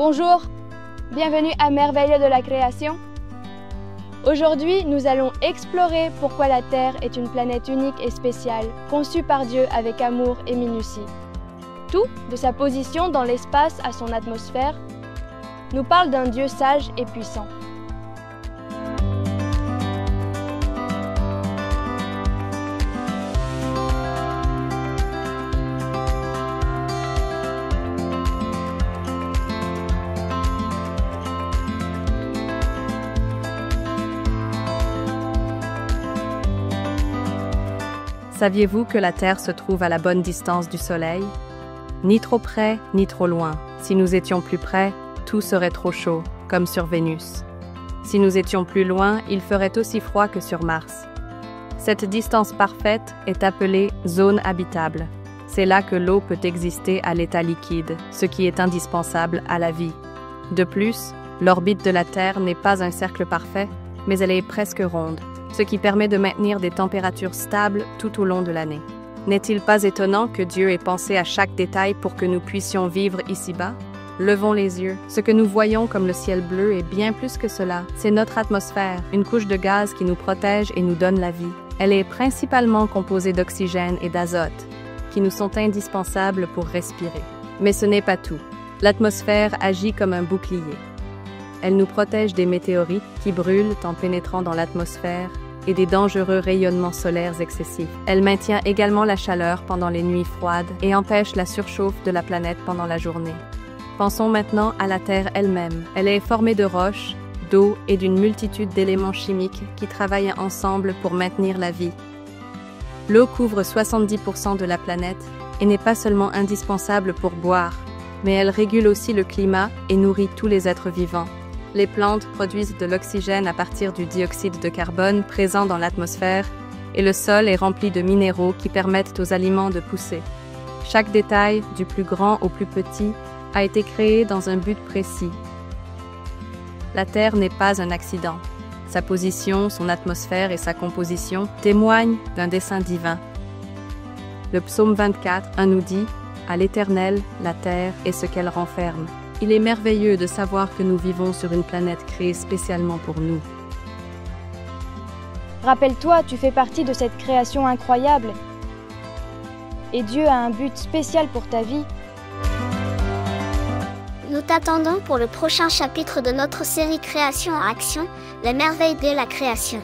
Bonjour, bienvenue à Merveilles de la création. Aujourd'hui, nous allons explorer pourquoi la Terre est une planète unique et spéciale, conçue par Dieu avec amour et minutie. Tout, de sa position dans l'espace à son atmosphère, nous parle d'un Dieu sage et puissant. Saviez-vous que la Terre se trouve à la bonne distance du Soleil? Ni trop près, ni trop loin. Si nous étions plus près, tout serait trop chaud, comme sur Vénus. Si nous étions plus loin, il ferait aussi froid que sur Mars. Cette distance parfaite est appelée zone habitable. C'est là que l'eau peut exister à l'état liquide, ce qui est indispensable à la vie. De plus, l'orbite de la Terre n'est pas un cercle parfait, mais elle est presque ronde, ce qui permet de maintenir des températures stables tout au long de l'année. N'est-il pas étonnant que Dieu ait pensé à chaque détail pour que nous puissions vivre ici-bas? Levons les yeux. Ce que nous voyons comme le ciel bleu est bien plus que cela. C'est notre atmosphère, une couche de gaz qui nous protège et nous donne la vie. Elle est principalement composée d'oxygène et d'azote, qui nous sont indispensables pour respirer. Mais ce n'est pas tout. L'atmosphère agit comme un bouclier. Elle nous protège des météorites qui brûlent en pénétrant dans l'atmosphère et des dangereux rayonnements solaires excessifs. Elle maintient également la chaleur pendant les nuits froides et empêche la surchauffe de la planète pendant la journée. Pensons maintenant à la Terre elle-même. Elle est formée de roches, d'eau et d'une multitude d'éléments chimiques qui travaillent ensemble pour maintenir la vie. L'eau couvre 70% de la planète et n'est pas seulement indispensable pour boire, mais elle régule aussi le climat et nourrit tous les êtres vivants. Les plantes produisent de l'oxygène à partir du dioxyde de carbone présent dans l'atmosphère et le sol est rempli de minéraux qui permettent aux aliments de pousser. Chaque détail, du plus grand au plus petit, a été créé dans un but précis. La Terre n'est pas un accident. Sa position, son atmosphère et sa composition témoignent d'un dessein divin. Le psaume 24 nous dit « À l'Éternel, la terre et ce qu'elle renferme ». Il est merveilleux de savoir que nous vivons sur une planète créée spécialement pour nous. Rappelle-toi, tu fais partie de cette création incroyable. Et Dieu a un but spécial pour ta vie. Nous t'attendons pour le prochain chapitre de notre série Création en Action, les merveilles de la création.